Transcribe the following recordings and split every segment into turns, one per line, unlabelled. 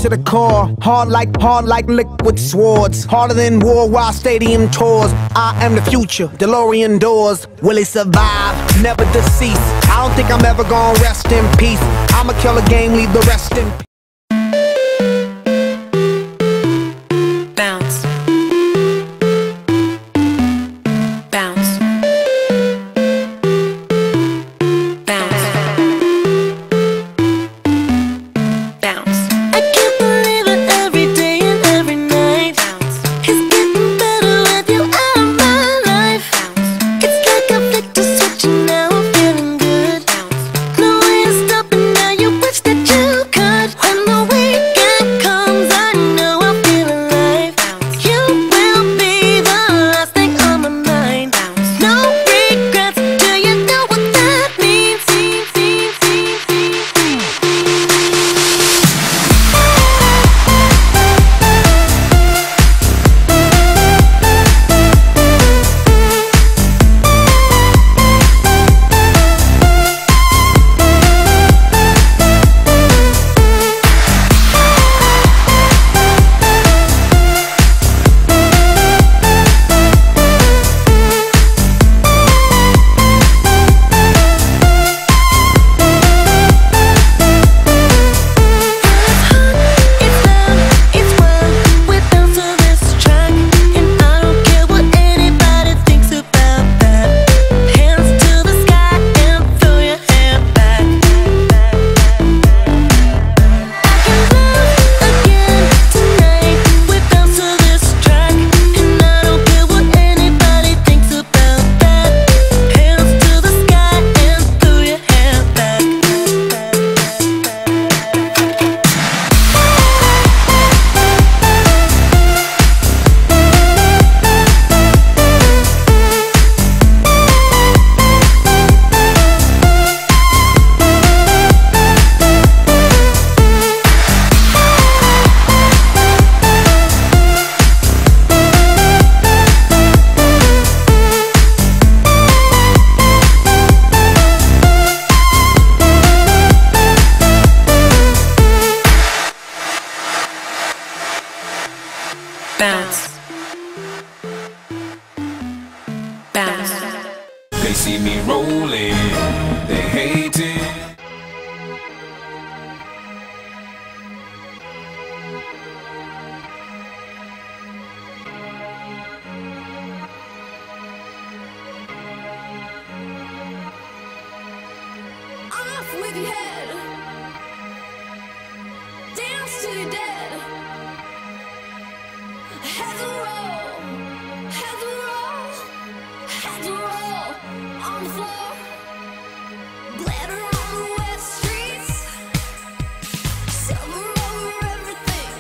to the core. Hard like liquid swords. Harder than worldwide stadium tours. I am the future, DeLorean doors. Will he survive? Never deceased. I don't think I'm ever gonna rest in peace. I'ma kill a game, leave the rest in peace.
Bounce. Bounce. Bounce. Bounce.
I can't believe it every day and every night.
Bounce.
It's getting better with you out of my life.
Bounce.
It's like I flicked a switch and now I'm feeling good.
Bounce.
No way to stop it now, you wish that you could. When the weekend comes, I know I'll feel alive.
Bounce.
You will be the last thing on my mind.
Bounce.
No regrets, do you know what that means? It's wild, we bounce to this track, and I don't care what anybody thinks about that. Hands to the sky and throw your hair back. I can love again tonight. We bounce to this track, and I don't care what anybody thinks about that. Hands to the sky and throw your hair back.
Bounce. Bounce.
They see me rolling, they hate it.
Off with your head. Dance till you're dead. Heads will roll. Heads will roll. Heads will roll on the floor. Glitter on the wet streets. Silver over everything.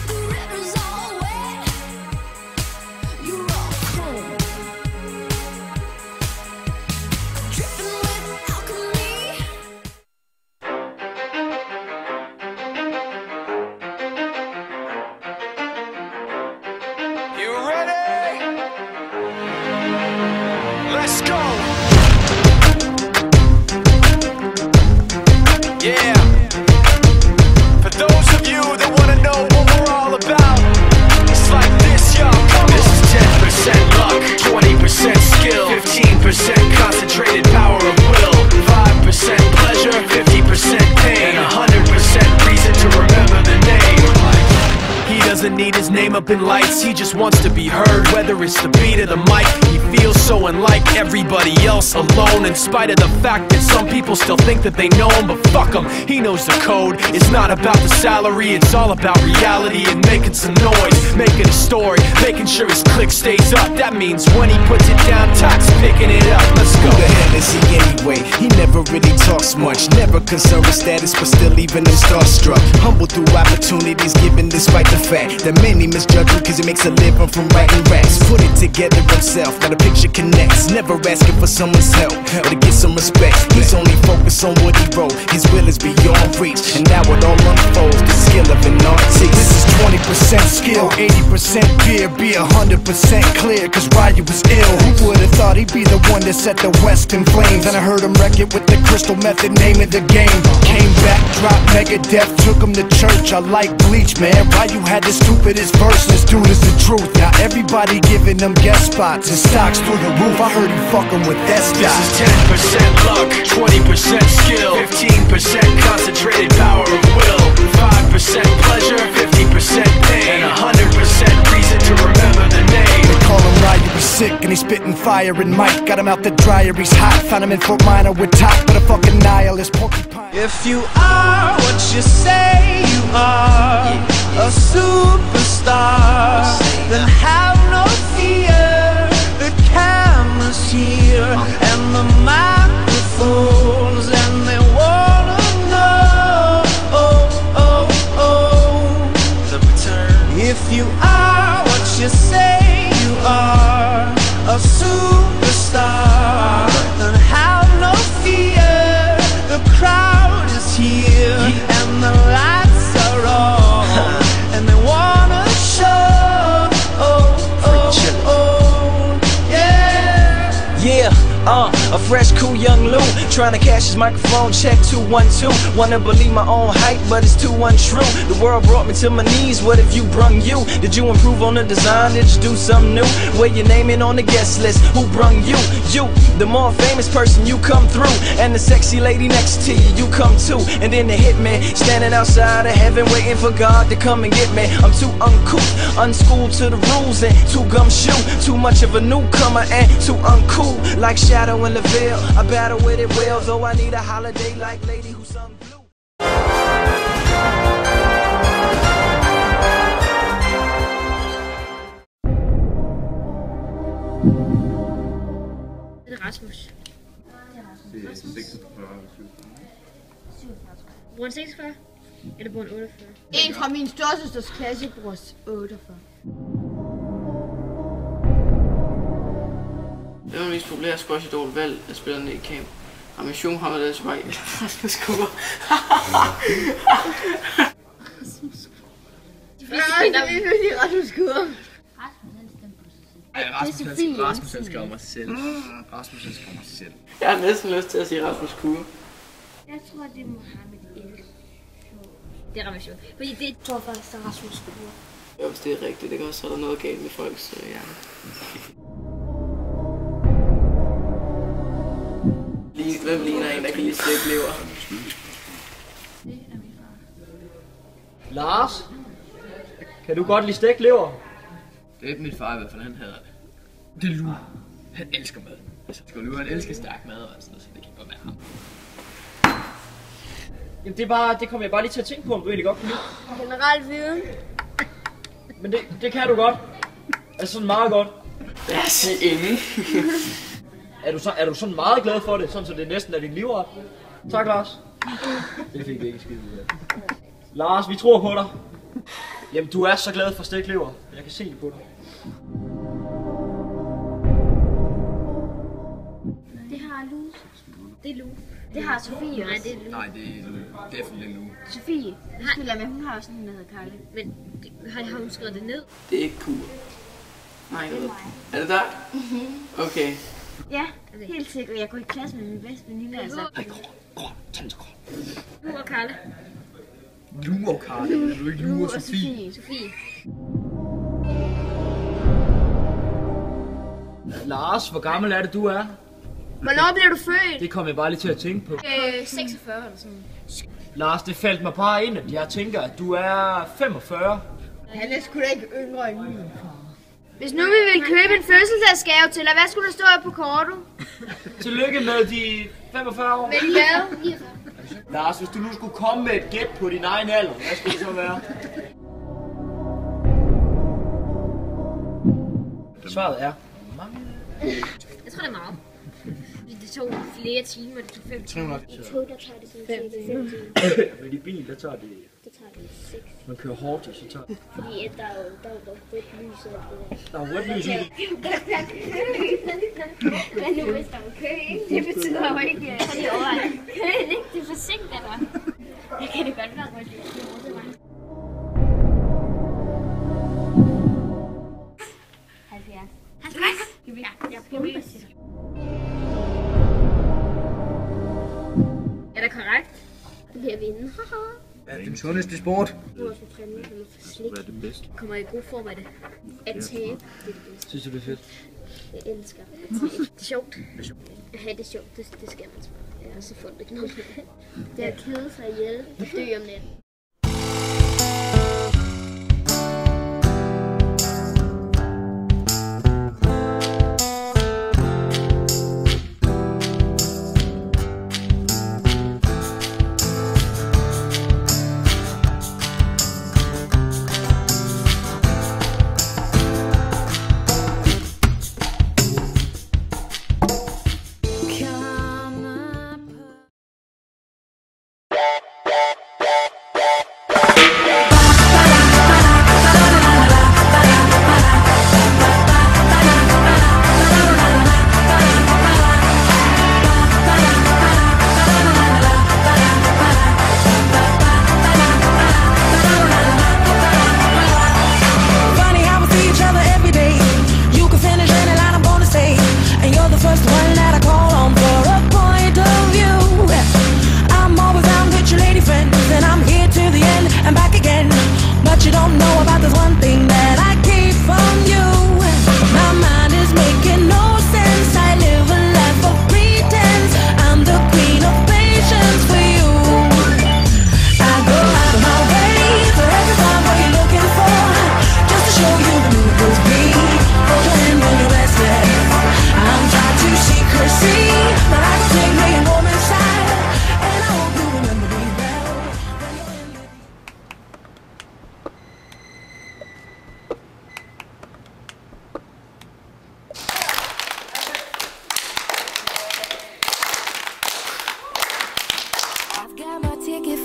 The river's all wet. You're all chrome. Dripping with alchemy.
You ready? Let's go. Yeah. For those of you that want to know what we're all about, it's like this, y'all. This is 10% luck, 20% skill, 15% concentrated power of will, 5% pleasure, 50% pain, and 100% reason to remember the name. He doesn't need his name up in lights, he just wants to be heard, whether it's the beat of the mic. He feels so unlike everybody else, alone, in spite of the fact that some people still think that they know him. But fuck him, he knows the code. It's not about the salary, it's all about reality and making some noise, making a story, making sure his click stays up. That means when he puts it down, Tox picking it up. Let's go.
Who the hell is he anyway? He never really talks much, never concerned with status, but still leaving him starstruck. Humble through opportunities given despite the fact that many miss niggas judge him cause he makes a living from writing raps. Put it together himself, now the picture connects. Never asking for someone's help or to get some respect. He's only focused on what he wrote. His will is beyond reach, and now it all unfolds. The skill of an artist. This is 20% skill, 80% fear. Be 100% clear, cause Ryu was ill. Who would've thought he'd be the one that set the West in flames? And I heard him wreck it with the Crystal Method, name of the game. Came back, dropped Megadeth, took him to church. I like Bleach, man. Ryu had the stupidest verse, this dude is the truth. Now everybody giving them guest spots and stocks through the roof. I heard he fucking with that stock.
This is 10% luck, 20% skill, 15% concentrated power of will, 5% pleasure, 50% pain, and 100% reason to remember the name.
They call him Ryu, he's sick and he's spitting fire. And Mike got him out the dryer, he's hot. Found him in Fort Minor with top, but a fucking nihilist porcupine.
If you are what you say you are, a superstar, then have no fear. The camera's here and the microphones, and they wanna know, the return. If you are what you say you are, a superstar, then have no fear. The crowd is here and the lights are on, and they wanna show, yeah. A fresh, cool young Lou, trying to cash his microphone check 212. Wanna believe my own hype, but it's too untrue. The world brought me to my knees, what if you brung you? Did you improve on the design, did you do something new? Where your name in on the guest list, who brung you? You, the more famous person, you come through. And the sexy lady next to you, you come too. And then the hitman, standing outside of heaven, waiting for God to come and get me. I'm too uncouth, unschooled to the rules, and too gumshoe. Too much of a newcomer and too uncool, like Shadow in the Veil. I battle with it well, though I need a holiday like Lady Who Sung Blue.
Det er Rasmus.
Det er 46.
Bruger 46? Eller bruger 48?
En fra min storsøsters klasse bruger 48.
Det var den mest populære squash-idol valg af spillerne i camp. Ambition har været deres vej. Rasmus Kure.
De fleste kender dem.
Rasmus Kure.
Rasmus elsker mig selv. Rasmus elsker mig selv.
Jeg har næsten lyst til at sige Rasmus Kure.
Jeg tror, det er Mohammed El. Det er Ramazjon. Fordi det tror jeg faktisk, det er Rasmus Kure.
Ja, hvis det er rigtigt, det kan også være noget galt med folks hjerne. Hvem ligner en, der kan lide stegt lever?
Lars? Kan du godt lide stegt lever?
Det er min far i hvert fald, han hader det. Det er Lu. Han elsker mad. Altså, Lu, han elsker stærk mad og sådan noget, så det kan godt være ham.
Jamen det kommer jeg bare lige til at tænke på, om du egentlig godt kan lide.
Generelt viden.
Men det kan du godt. Altså sådan meget godt.
Lad os sige ingen.
Er du sådan meget glad for det, sådan så det næsten er din livret? Tak, Lars. Det fik vi ikke skide ud af. Lars, vi tror på dig. Jamen, du er så glad for stegt lever. Jeg kan se det på dig.
Det har Lu. Det er Lu. Det har Sofie. Nej, det er Lu.
Nej, det er Lu. Definitely Lu.
Sofie, vi spiller med, hun har også en, der hedder Karle.
Men har hun skrevet det ned?
Det er ikke Kure. Nej, det er mig. Er det dig? Okay.
Ja, helt sikkert. Jeg går i klasse med min bedste veninde, altså.
Lu og Karle.
Lu og Karle. Er du ikke Lu og Sofie?
Sofie.
Lars, hvor gammel er det, du er?
Hvornår blev du født?
Det kom jeg bare lige til at tænke på.
46 eller sådan.
Lars, det faldt mig bare ind, at jeg tænker, at du er 45.
Han er sgu da ikke yngre end min far.
Hvis nu vi ville købe en fødselsdagsgave til dig, hvad skulle der stå på kortet?
Tillykke med de 45 år.
Men hvad? 49.
Lars, hvis du nu skulle komme med et gæt på din egen alder, hvad skulle det så være? Svaret er mange.
Jeg tror, det er meget. Det tog flere timer, det tog 5 timer.
300.
I tog, der tager det sådan 5 timer.
Men i bil, der tager det
tager det 6.
Man kører hårdt i, så tager det.
Fordi der er jo rødt lys og alt det der.
Der er rødt lys i det.
Men nu hvis der er kø, ikke? Det betyder jo ikke, at det er over. Køen, ikke? Det er forsinket, der. Jeg kan det godt være rødt lys. 70. 50? Ja, jeg bomber. Er det korrekt? Det bliver vinde.
Ja, den sundeste sport.
Nu er jeg for præmie, han må få slik. Kommer i god form af det. At tabe, det er det bedste.
Synes du, det er fedt?
Jeg elsker at tabe. Det er sjovt. At have det sjovt, det skal man spørge. Jeg har også fundet noget. Det er at kede sig ihjel og dø om natten.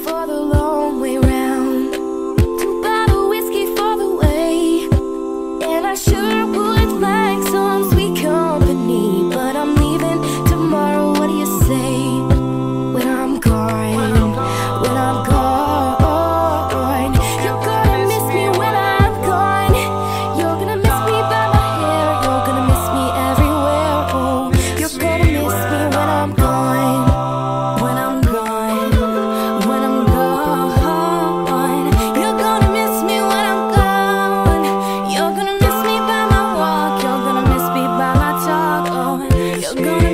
For the long way round, 2 bottles of whiskey for the way, and I sure would like some sweet company, but I'm leaving tomorrow. What do you say? When I'm gone, when I'm gone, you're gonna miss me when I'm gone. You're gonna miss me by my hair, you're gonna miss me everywhere. Oh, you're gonna miss me when I'm gone, when I'm gone. You're gonna